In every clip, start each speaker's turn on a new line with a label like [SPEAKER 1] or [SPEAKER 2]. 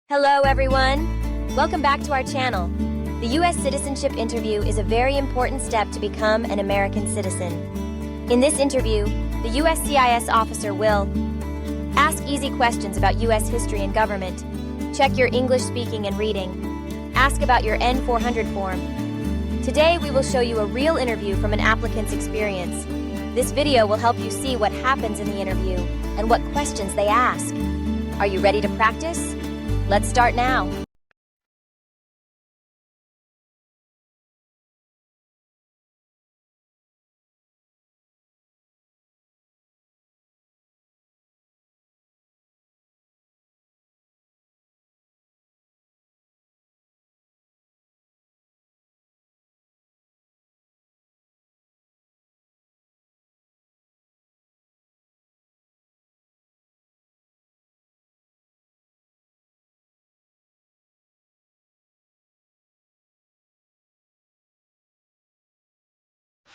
[SPEAKER 1] Hello everyone! Welcome back to our channel. The U.S. citizenship interview is a very important step to become an American citizen. In this interview, the USCIS officer will ask easy questions about U.S. history and government, check your English speaking and reading, ask about your N-400 form. Today we will show you a real interview from an applicant's experience. This video will help you see what happens in the interview and what questions they ask. Are you ready to practice? Let's start now.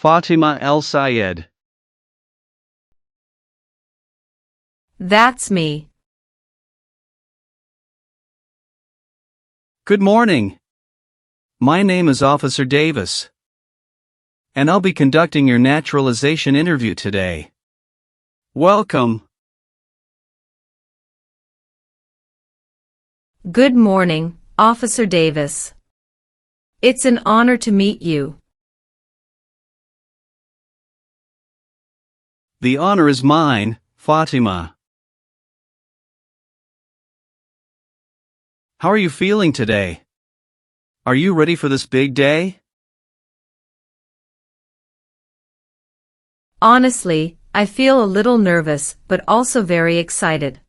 [SPEAKER 2] Fatima El-Sayed.
[SPEAKER 3] That's me.
[SPEAKER 2] Good morning. My name is Officer Davis, and I'll be conducting your naturalization interview today. Welcome.
[SPEAKER 3] Good morning, Officer Davis. It's an honor to meet you.
[SPEAKER 2] The honor is mine, Fatima. How are you feeling today? Are you ready for this big day?
[SPEAKER 3] Honestly, I feel a little nervous, but also very excited.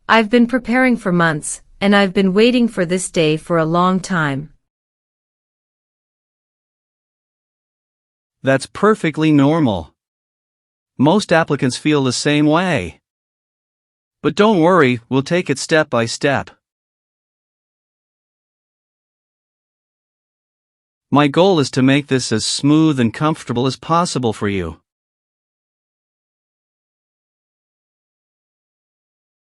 [SPEAKER 3] I've been preparing for months, and I've been waiting for this day for a long time.
[SPEAKER 2] That's perfectly normal. Most applicants feel the same way. But don't worry, we'll take it step by step. My goal is to make this as smooth and comfortable as possible for you.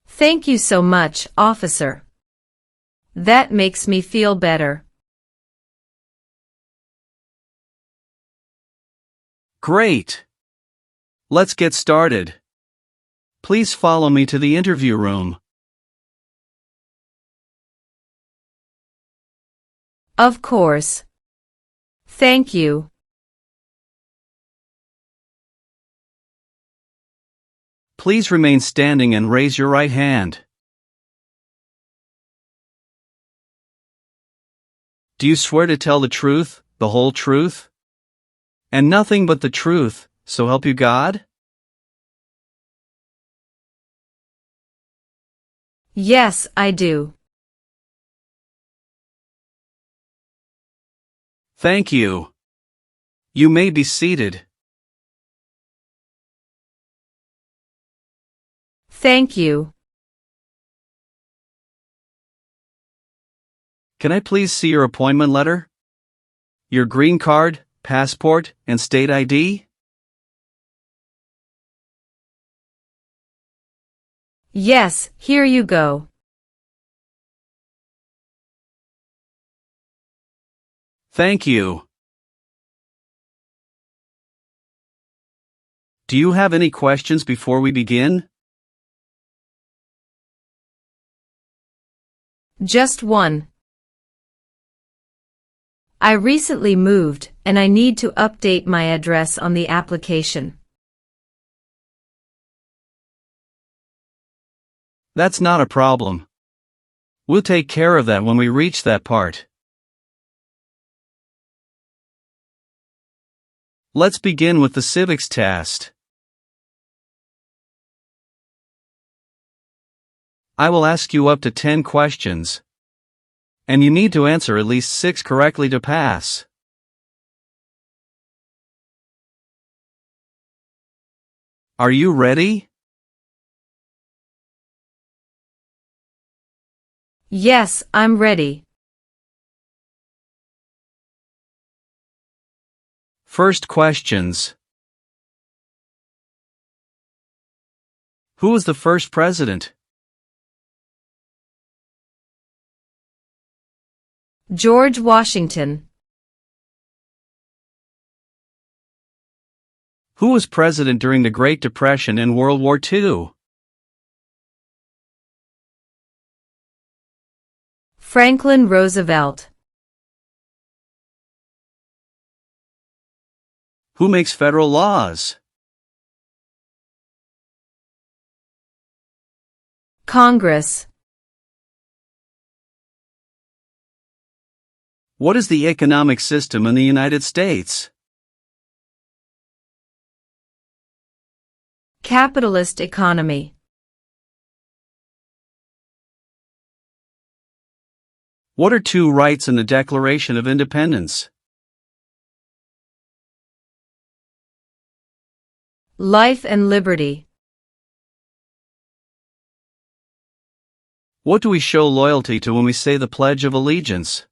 [SPEAKER 3] Thank you so much, officer. That makes me feel better.
[SPEAKER 2] Great! Let's get started. Please follow me to the interview room.
[SPEAKER 3] Of course. Thank you.
[SPEAKER 2] Please remain standing and raise your right hand. Do you swear to tell the truth, the whole truth, and nothing but the truth, so help you God?
[SPEAKER 3] Yes, I do.
[SPEAKER 2] Thank you. You may be seated.
[SPEAKER 3] Thank you.
[SPEAKER 2] Can I please see your appointment letter? Your green card, passport, and state ID?
[SPEAKER 3] Yes, here you go.
[SPEAKER 2] Thank you. Do you have any questions before we begin?
[SPEAKER 3] Just one. I recently moved, and I need to update my address on the application.
[SPEAKER 2] That's not a problem. We'll take care of that when we reach that part. Let's begin with the civics test. I will ask you up to 10 questions, and you need to answer at least 6 correctly to pass. Are you ready?
[SPEAKER 3] Yes, I'm ready.
[SPEAKER 2] First questions. Who was the first president?
[SPEAKER 3] George Washington.
[SPEAKER 2] Who was president during the Great Depression and World War II?
[SPEAKER 3] Franklin Roosevelt.
[SPEAKER 2] Who makes federal laws?
[SPEAKER 3] Congress.
[SPEAKER 2] What is the economic system in the United States?
[SPEAKER 3] Capitalist economy.
[SPEAKER 2] What are two rights in the Declaration of Independence?
[SPEAKER 3] Life and liberty.
[SPEAKER 2] What do we show loyalty to when we say the Pledge of Allegiance?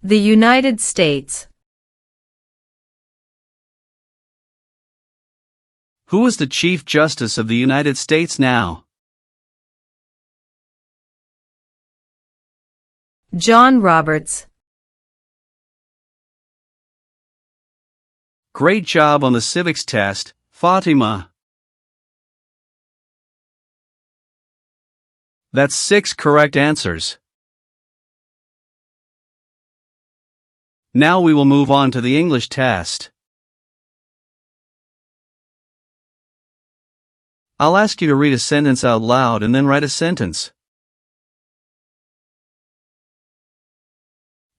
[SPEAKER 3] The United States.
[SPEAKER 2] Who is the Chief Justice of the United States now?
[SPEAKER 3] John Roberts.
[SPEAKER 2] Great job on the civics test, Fatima. That's 6 correct answers. Now we will move on to the English test. I'll ask you to read a sentence out loud and then write a sentence.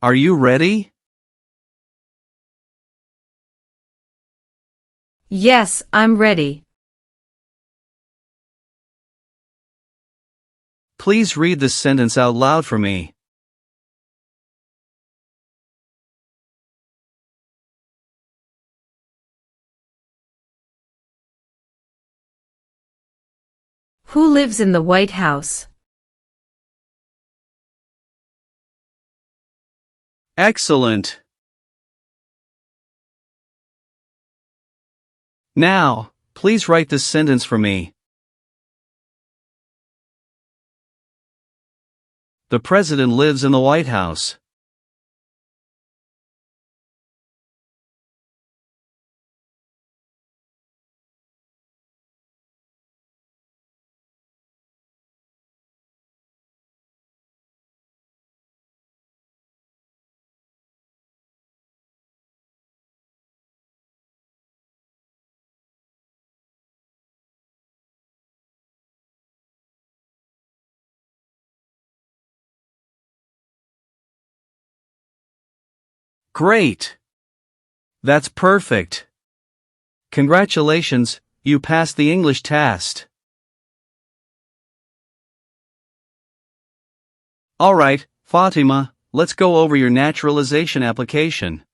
[SPEAKER 2] Are you ready?
[SPEAKER 3] Yes, I'm ready.
[SPEAKER 2] Please read this sentence out loud for me.
[SPEAKER 3] Who lives in the White House?
[SPEAKER 2] Excellent. Now, please write this sentence for me. The President lives in the White House. Great! That's perfect. Congratulations, you passed the English test. Alright, Fatima, let's go over your naturalization application.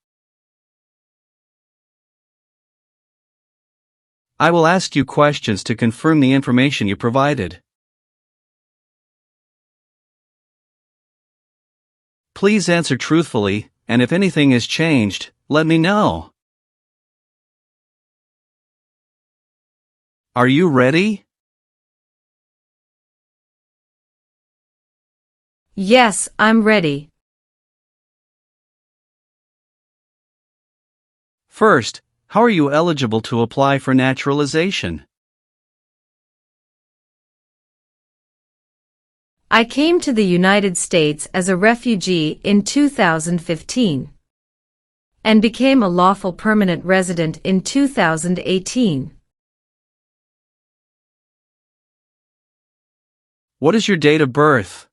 [SPEAKER 2] I will ask you questions to confirm the information you provided. Please answer truthfully, and if anything has changed, let me know. Are you ready?
[SPEAKER 3] Yes, I'm ready.
[SPEAKER 2] First, how are you eligible to apply for naturalization?
[SPEAKER 3] I came to the United States as a refugee in 2015 and became a lawful permanent resident in 2018.
[SPEAKER 2] What is your date of birth?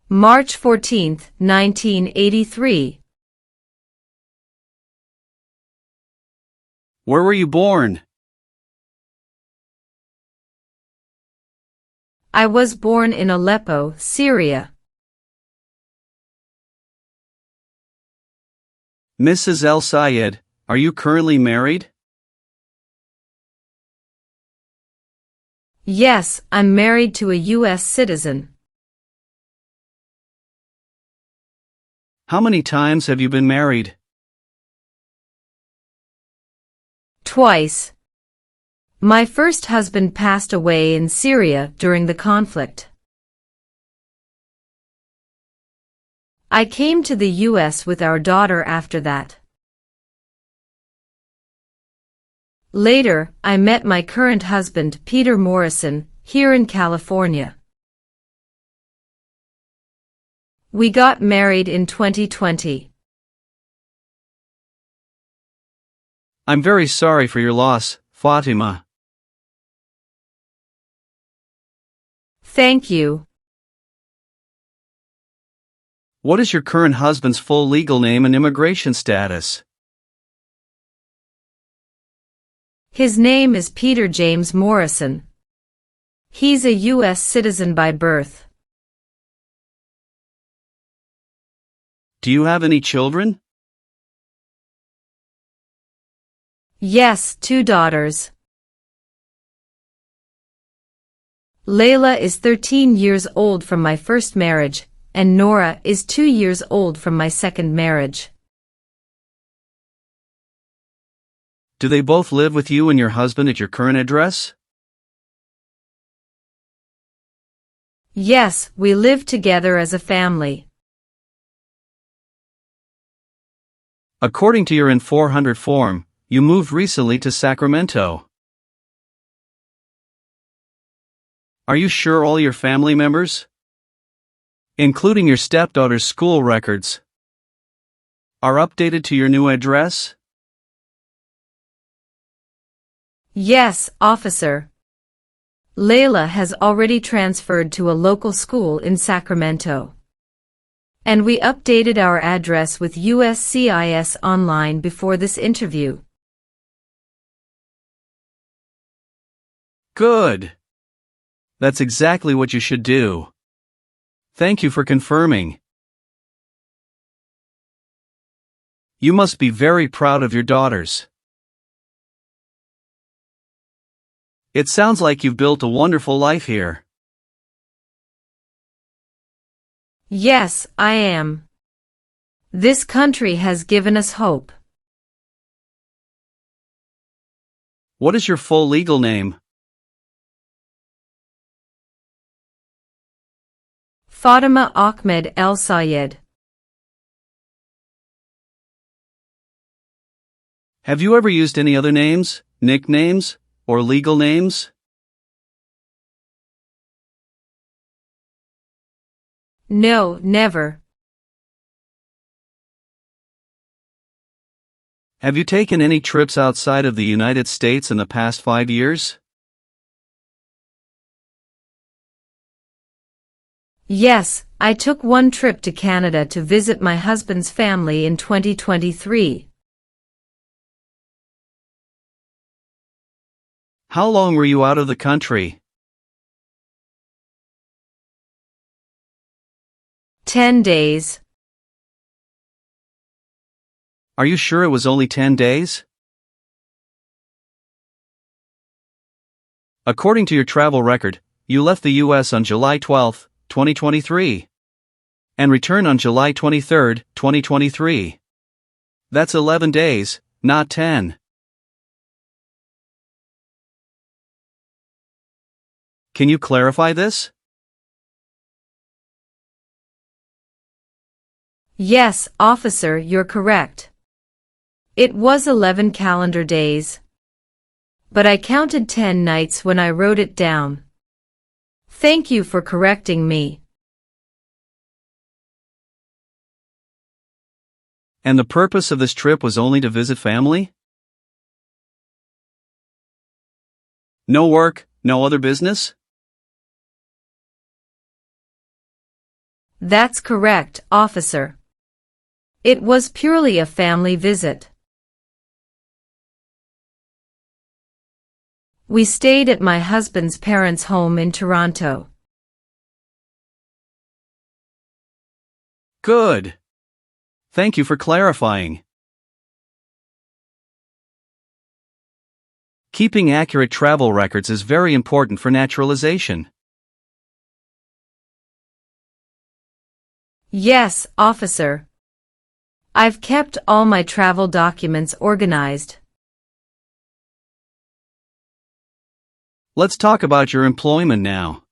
[SPEAKER 3] March 14, 1983.
[SPEAKER 2] Where were you born?
[SPEAKER 3] I was born in Aleppo, Syria.
[SPEAKER 2] Mrs. El Sayed, are you currently married?
[SPEAKER 3] Yes, I'm married to a U.S. citizen.
[SPEAKER 2] How many times have you been married?
[SPEAKER 3] Twice. My first husband passed away in Syria during the conflict. I came to the U.S. with our daughter after that. Later, I met my current husband, Peter Morrison, here in California. We got married in 2020.
[SPEAKER 2] I'm very sorry for your loss, Fatima.
[SPEAKER 3] Thank you.
[SPEAKER 2] What is your current husband's full legal name and immigration status?
[SPEAKER 3] His name is Peter James Morrison. He's a U.S. citizen by birth.
[SPEAKER 2] Do you have any children?
[SPEAKER 3] Yes, 2 daughters. Layla is 13 years old from my first marriage, and Nora is 2 years old from my second marriage.
[SPEAKER 2] Do they both live with you and your husband at your current address?
[SPEAKER 3] Yes, we live together as a family.
[SPEAKER 2] According to your N-400 form, you moved recently to Sacramento. Are you sure all your family members, including your stepdaughter's school records, are updated to your new address?
[SPEAKER 3] Yes, officer. Layla has already transferred to a local school in Sacramento. And we updated our address with USCIS online before this interview.
[SPEAKER 2] Good. That's exactly what you should do. Thank you for confirming. You must be very proud of your daughters. It sounds like you've built a wonderful life here.
[SPEAKER 3] Yes, I am. This country has given us hope.
[SPEAKER 2] What is your full legal name?
[SPEAKER 3] Fatima Ahmed El Sayed.
[SPEAKER 2] Have you ever used any other names, nicknames, or legal names?
[SPEAKER 3] No, never.
[SPEAKER 2] Have you taken any trips outside of the United States in the past 5 years?
[SPEAKER 3] Yes, I took one trip to Canada to visit my husband's family in 2023.
[SPEAKER 2] How long were you out of the country?
[SPEAKER 3] 10 days.
[SPEAKER 2] Are you sure it was only 10 days? According to your travel record, you left the U.S. on July 12, 2023, and returned on July 23, 2023. That's 11 days, not 10. Can you clarify this?
[SPEAKER 3] Yes, officer, you're correct. It was 11 calendar days. But I counted 10 nights when I wrote it down. Thank you for correcting me.
[SPEAKER 2] And the purpose of this trip was only to visit family? No work, no other business?
[SPEAKER 3] That's correct, officer. It was purely a family visit. We stayed at my husband's parents' home in Toronto.
[SPEAKER 2] Good. Thank you for clarifying. Keeping accurate travel records is very important for naturalization.
[SPEAKER 3] Yes, officer. I've kept all my travel documents organized.
[SPEAKER 2] Let's talk about your employment now.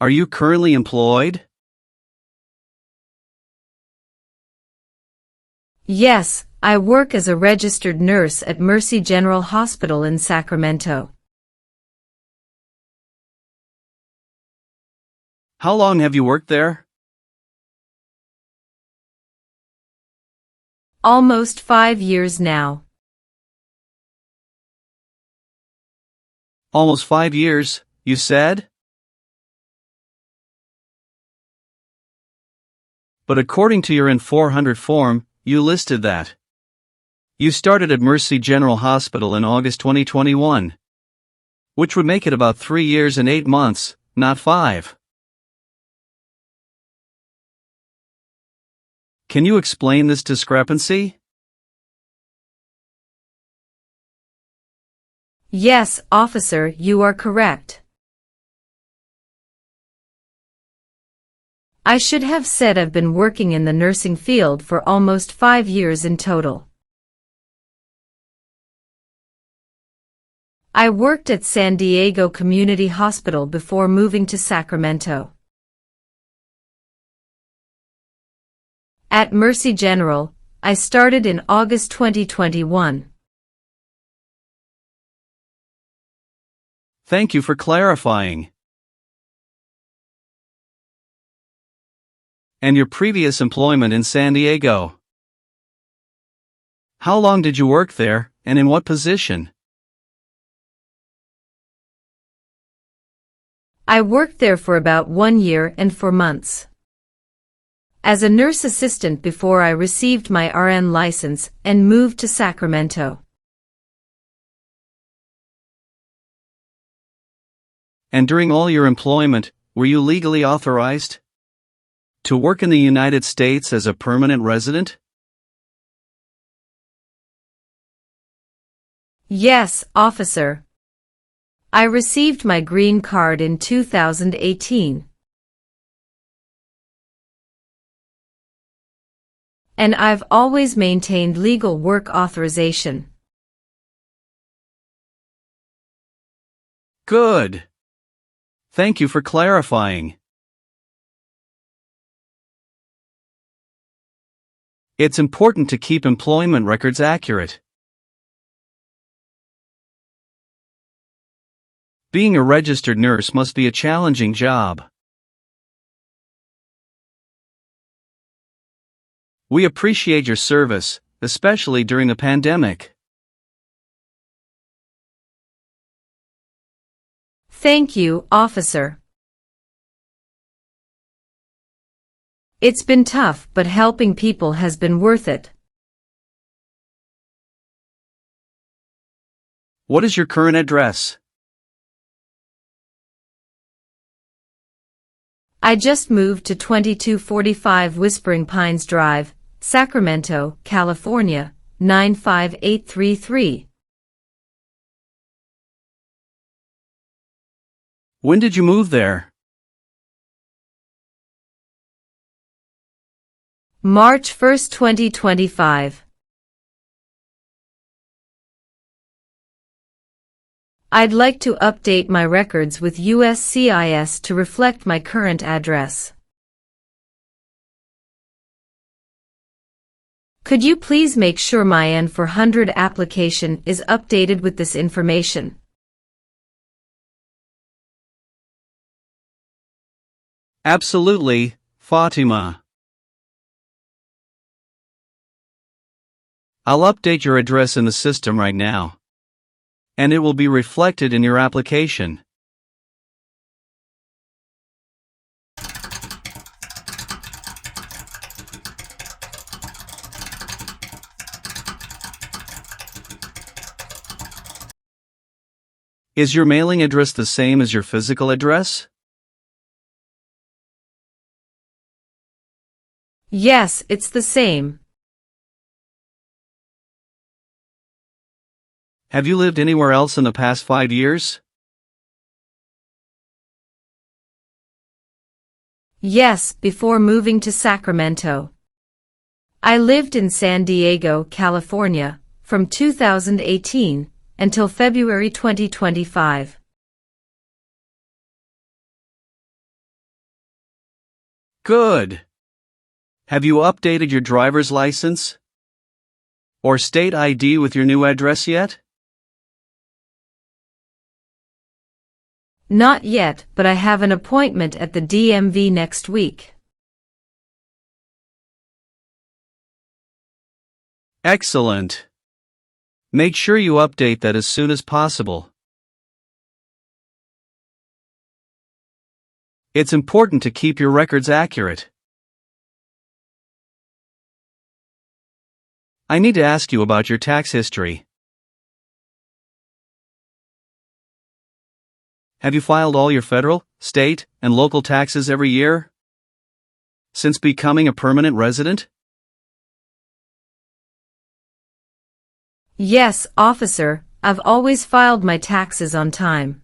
[SPEAKER 2] Are you currently employed?
[SPEAKER 3] Yes, I work as a registered nurse at Mercy General Hospital in Sacramento.
[SPEAKER 2] How long have you worked there?
[SPEAKER 3] Almost 5 years now.
[SPEAKER 2] Almost 5 years, you said? But according to your N-400 form, you listed that you started at Mercy General Hospital in August 2021, which would make it about 3 years and 8 months, not 5. Can you explain this discrepancy?
[SPEAKER 3] Yes, officer, you are correct. I should have said I've been working in the nursing field for almost 5 years in total. I worked at San Diego Community Hospital before moving to Sacramento. At Mercy General, I started in August 2021.
[SPEAKER 2] Thank you for clarifying. And your previous employment in San Diego. How long did you work there, and in what position?
[SPEAKER 3] I worked there for about 1 year and 4 months. As a nurse assistant before I received my RN license and moved to Sacramento.
[SPEAKER 2] And during all your employment, were you legally authorized to work in the United States as a permanent resident?
[SPEAKER 3] Yes, officer. I received my green card in 2018. And I've always maintained legal work authorization.
[SPEAKER 2] Good. Thank you for clarifying. It's important to keep employment records accurate. Being a registered nurse must be a challenging job. We appreciate your service, especially during a pandemic.
[SPEAKER 3] Thank you, officer. It's been tough, but helping people has been worth it.
[SPEAKER 2] What is your current address?
[SPEAKER 3] I just moved to 2245 Whispering Pines Drive, Sacramento, California, 95833.
[SPEAKER 2] When did you move there?
[SPEAKER 3] March 1, 2025. I'd like to update my records with USCIS to reflect my current address. Could you please make sure my N-400 application is updated with this information?
[SPEAKER 2] Absolutely, Fatima. I'll update your address in the system right now, and it will be reflected in your application. Is your mailing address the same as your physical address?
[SPEAKER 3] Yes, it's the same.
[SPEAKER 2] Have you lived anywhere else in the past 5 years?
[SPEAKER 3] Yes, before moving to Sacramento. I lived in San Diego, California, from 2018 until February 2025.
[SPEAKER 2] Good. Have you updated your driver's license or state ID with your new address yet?
[SPEAKER 3] Not yet, but I have an appointment at the DMV next week.
[SPEAKER 2] Excellent. Make sure you update that as soon as possible. It's important to keep your records accurate. I need to ask you about your tax history. Have you filed all your federal, state, and local taxes every year since becoming a permanent resident?
[SPEAKER 3] Yes, officer, I've always filed my taxes on time.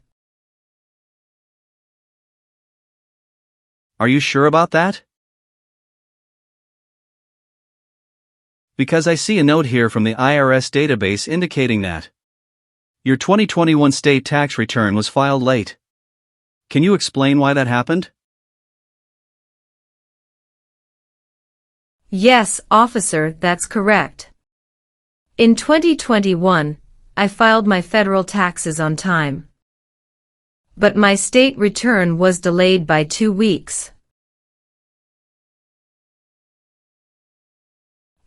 [SPEAKER 2] Are you sure about that? Because I see a note here from the IRS database indicating that your 2021 state tax return was filed late. Can you explain why that happened?
[SPEAKER 3] Yes, officer, that's correct. In 2021, I filed my federal taxes on time. But my state return was delayed by 2 weeks.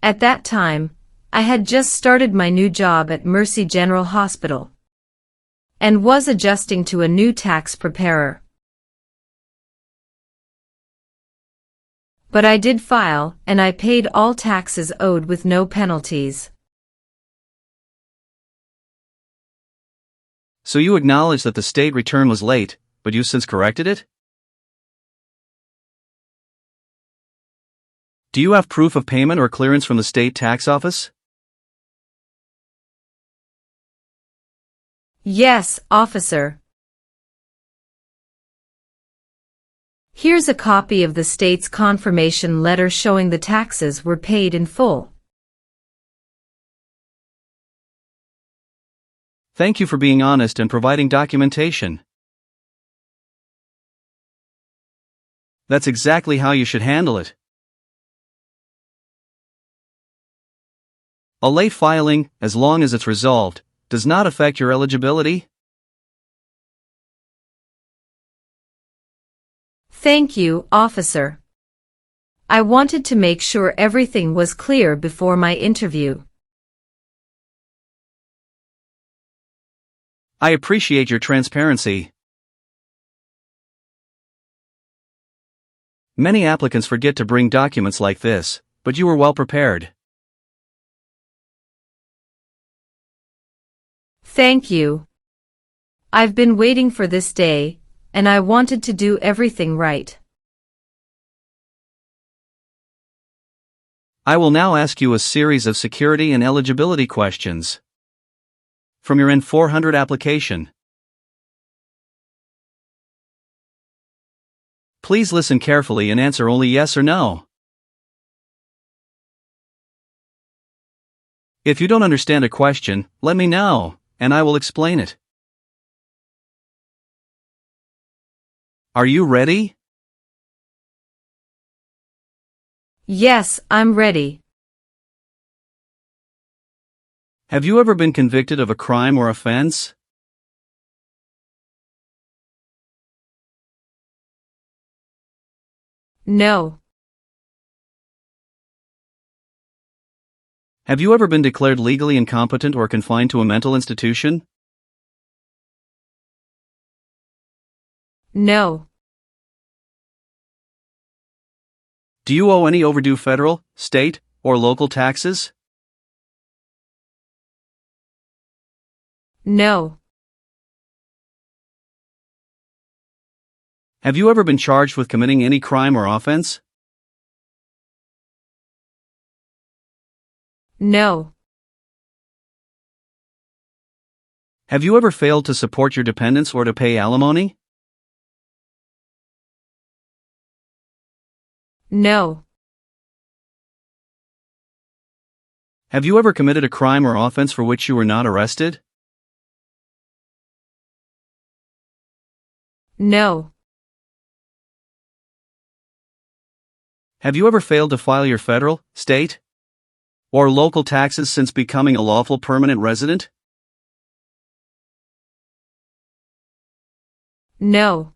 [SPEAKER 3] At that time, I had just started my new job at Mercy General Hospital and was adjusting to a new tax preparer. But I did file, and I paid all taxes owed with no penalties.
[SPEAKER 2] So you acknowledge that the state return was late, but you've since corrected it? Do you have proof of payment or clearance from the state tax office?
[SPEAKER 3] Yes, officer. Here's a copy of the state's confirmation letter showing the taxes were paid in full.
[SPEAKER 2] Thank you for being honest and providing documentation. That's exactly how you should handle it. A late filing, as long as it's resolved, does not affect your eligibility.
[SPEAKER 3] Thank you, officer. I wanted to make sure everything was clear before my interview.
[SPEAKER 2] I appreciate your transparency. Many applicants forget to bring documents like this, but you were well prepared.
[SPEAKER 3] Thank you. I've been waiting for this day, and I wanted to do everything right.
[SPEAKER 2] I will now ask you a series of security and eligibility questions from your N-400 application. Please listen carefully and answer only yes or no. If you don't understand a question, let me know, and I will explain it. Are you ready?
[SPEAKER 3] Yes, I'm ready.
[SPEAKER 2] Have you ever been convicted of a crime or offense?
[SPEAKER 3] No.
[SPEAKER 2] Have you ever been declared legally incompetent or confined to a mental institution?
[SPEAKER 3] No.
[SPEAKER 2] Do you owe any overdue federal, state, or local taxes?
[SPEAKER 3] No.
[SPEAKER 2] Have you ever been charged with committing any crime or offense?
[SPEAKER 3] No.
[SPEAKER 2] Have you ever failed to support your dependents or to pay alimony?
[SPEAKER 3] No.
[SPEAKER 2] Have you ever committed a crime or offense for which you were not arrested?
[SPEAKER 3] No.
[SPEAKER 2] Have you ever failed to file your federal, state, or local taxes since becoming a lawful permanent resident?
[SPEAKER 3] No.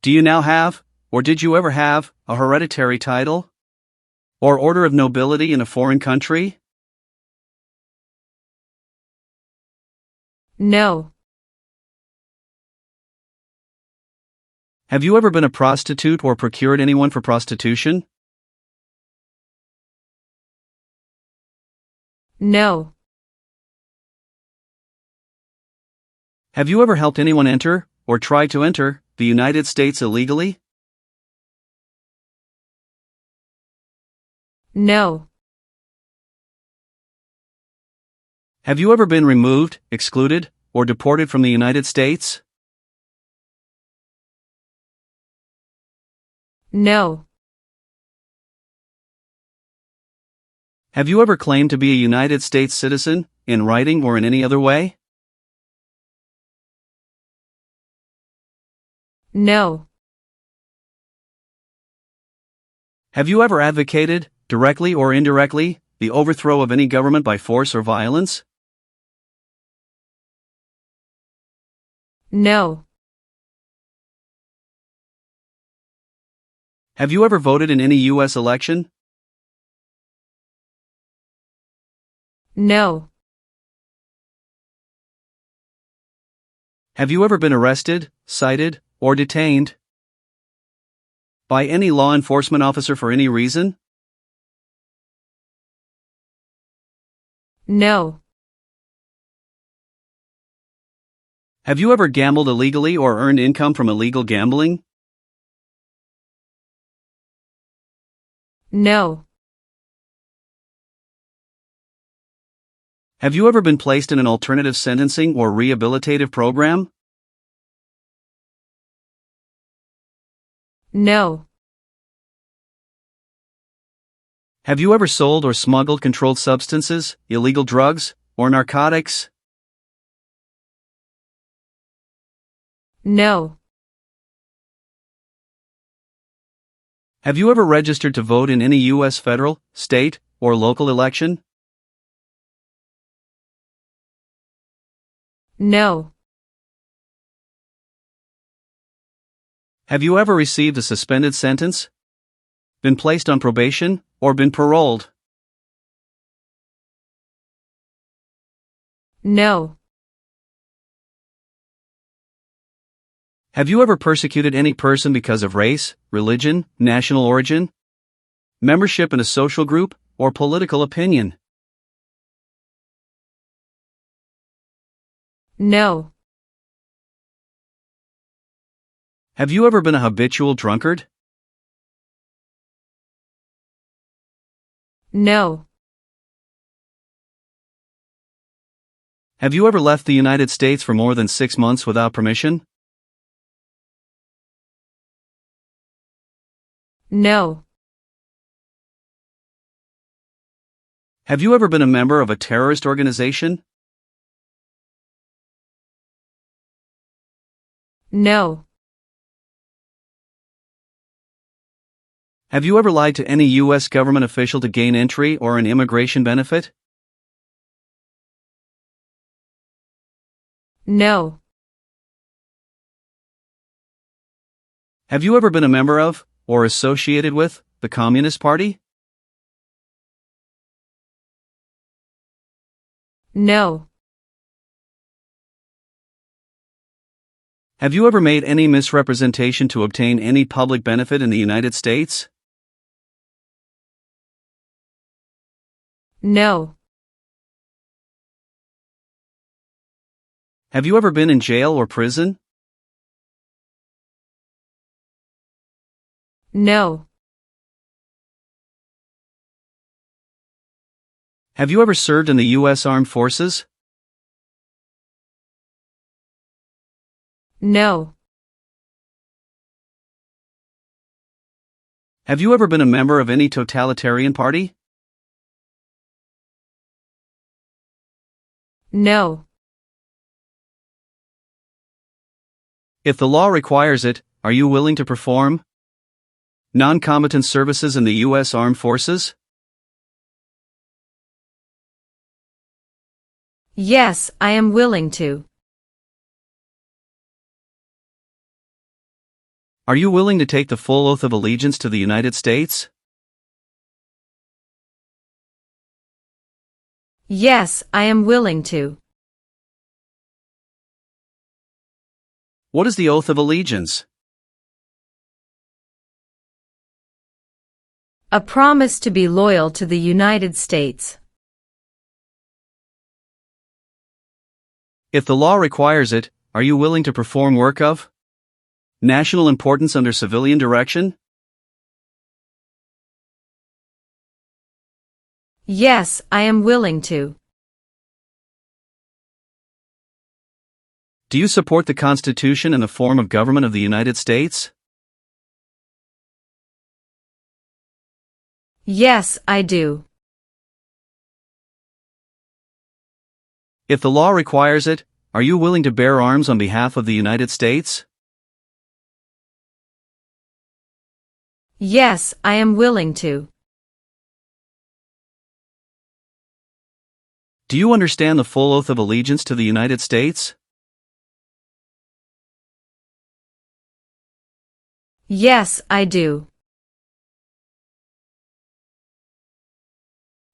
[SPEAKER 2] Do you now have, or did you ever have, a hereditary title or order of nobility in a foreign country?
[SPEAKER 3] No.
[SPEAKER 2] Have you ever been a prostitute or procured anyone for prostitution?
[SPEAKER 3] No.
[SPEAKER 2] Have you ever helped anyone enter, or try to enter, the United States illegally?
[SPEAKER 3] No.
[SPEAKER 2] Have you ever been removed, excluded, or deported from the United States?
[SPEAKER 3] No.
[SPEAKER 2] Have you ever claimed to be a United States citizen, in writing or in any other way?
[SPEAKER 3] No.
[SPEAKER 2] Have you ever advocated, directly or indirectly, the overthrow of any government by force or violence?
[SPEAKER 3] No.
[SPEAKER 2] Have you ever voted in any U.S. election?
[SPEAKER 3] No.
[SPEAKER 2] Have you ever been arrested, cited, or detained by any law enforcement officer for any reason?
[SPEAKER 3] No.
[SPEAKER 2] Have you ever gambled illegally or earned income from illegal gambling?
[SPEAKER 3] No.
[SPEAKER 2] Have you ever been placed in an alternative sentencing or rehabilitative program?
[SPEAKER 3] No.
[SPEAKER 2] Have you ever sold or smuggled controlled substances, illegal drugs, or narcotics?
[SPEAKER 3] No.
[SPEAKER 2] Have you ever registered to vote in any U.S. federal, state, or local election?
[SPEAKER 3] No.
[SPEAKER 2] Have you ever received a suspended sentence, been placed on probation, or been paroled?
[SPEAKER 3] No.
[SPEAKER 2] Have you ever persecuted any person because of race, religion, national origin, membership in a social group, or political opinion?
[SPEAKER 3] No.
[SPEAKER 2] Have you ever been a habitual drunkard?
[SPEAKER 3] No.
[SPEAKER 2] Have you ever left the United States for more than 6 months without permission?
[SPEAKER 3] No.
[SPEAKER 2] Have you ever been a member of a terrorist organization?
[SPEAKER 3] No.
[SPEAKER 2] Have you ever lied to any U.S. government official to gain entry or an immigration benefit?
[SPEAKER 3] No.
[SPEAKER 2] Have you ever been a member of, or associated with, the Communist Party?
[SPEAKER 3] No.
[SPEAKER 2] Have you ever made any misrepresentation to obtain any public benefit in the United States?
[SPEAKER 3] No.
[SPEAKER 2] Have you ever been in jail or prison?
[SPEAKER 3] No.
[SPEAKER 2] Have you ever served in the U.S. Armed Forces?
[SPEAKER 3] No.
[SPEAKER 2] Have you ever been a member of any totalitarian party?
[SPEAKER 3] No.
[SPEAKER 2] If the law requires it, are you willing to perform non-combatant services in the U.S. Armed Forces?
[SPEAKER 3] Yes, I am willing to.
[SPEAKER 2] Are you willing to take the full oath of allegiance to the United States?
[SPEAKER 3] Yes, I am willing to.
[SPEAKER 2] What is the oath of allegiance?
[SPEAKER 3] A promise to be loyal to the United States.
[SPEAKER 2] If the law requires it, are you willing to perform work of national importance under civilian direction?
[SPEAKER 3] Yes, I am willing to.
[SPEAKER 2] Do you support the Constitution and the form of government of the United States?
[SPEAKER 3] Yes, I do.
[SPEAKER 2] If the law requires it, are you willing to bear arms on behalf of the United States?
[SPEAKER 3] Yes, I am willing to.
[SPEAKER 2] Do you understand the full oath of allegiance to the United States?
[SPEAKER 3] Yes, I do.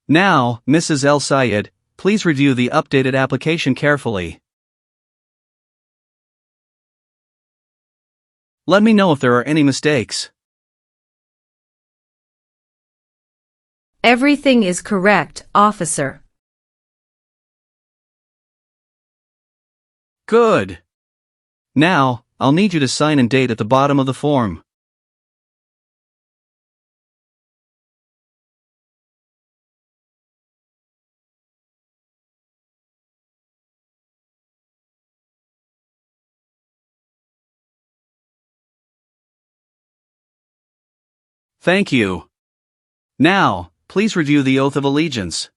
[SPEAKER 2] Now, Mrs. El Sayed, please review the updated application carefully. Let me know if there are any mistakes.
[SPEAKER 3] Everything is correct, officer.
[SPEAKER 2] Good. Now, I'll need you to sign and date at the bottom of the form. Thank you. Now, please review the oath of allegiance.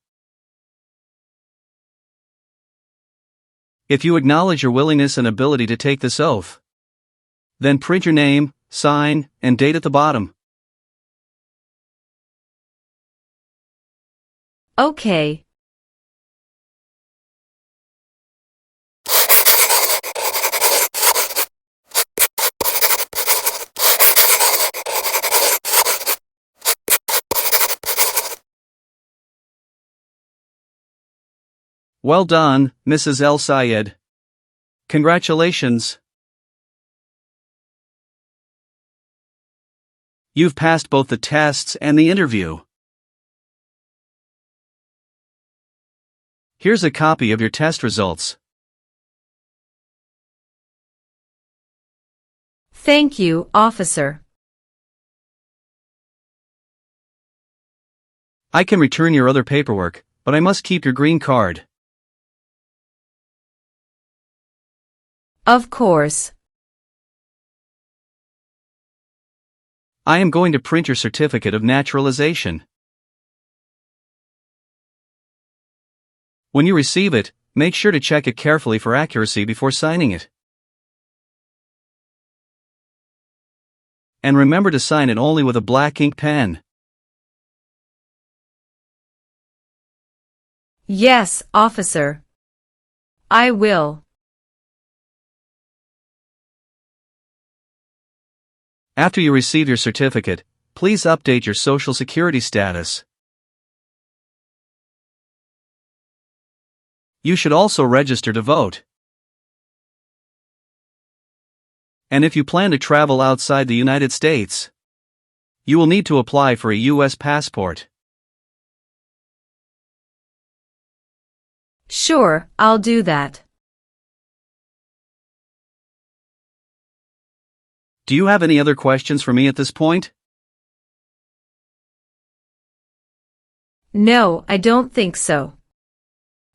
[SPEAKER 2] If you acknowledge your willingness and ability to take this oath, then print your name, sign, and date at the bottom.
[SPEAKER 3] Okay.
[SPEAKER 2] Well done, Mrs. El Sayed. Congratulations. You've passed both the tests and the interview. Here's a copy of your test results.
[SPEAKER 3] Thank you, officer.
[SPEAKER 2] I can return your other paperwork, but I must keep your green card.
[SPEAKER 3] Of course.
[SPEAKER 2] I am going to print your certificate of naturalization. When you receive it, make sure to check it carefully for accuracy before signing it. And remember to sign it only with a black ink pen.
[SPEAKER 3] Yes, officer. I will.
[SPEAKER 2] After you receive your certificate, please update your Social Security status. You should also register to vote. And if you plan to travel outside the United States, you will need to apply for a U.S. passport.
[SPEAKER 3] Sure, I'll do that.
[SPEAKER 2] Do you have any other questions for me at this point?
[SPEAKER 3] No, I don't think so.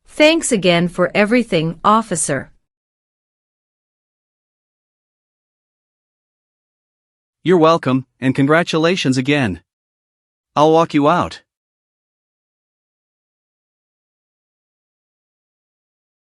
[SPEAKER 3] Thanks again for everything, officer.
[SPEAKER 2] You're welcome, and congratulations again. I'll walk you out.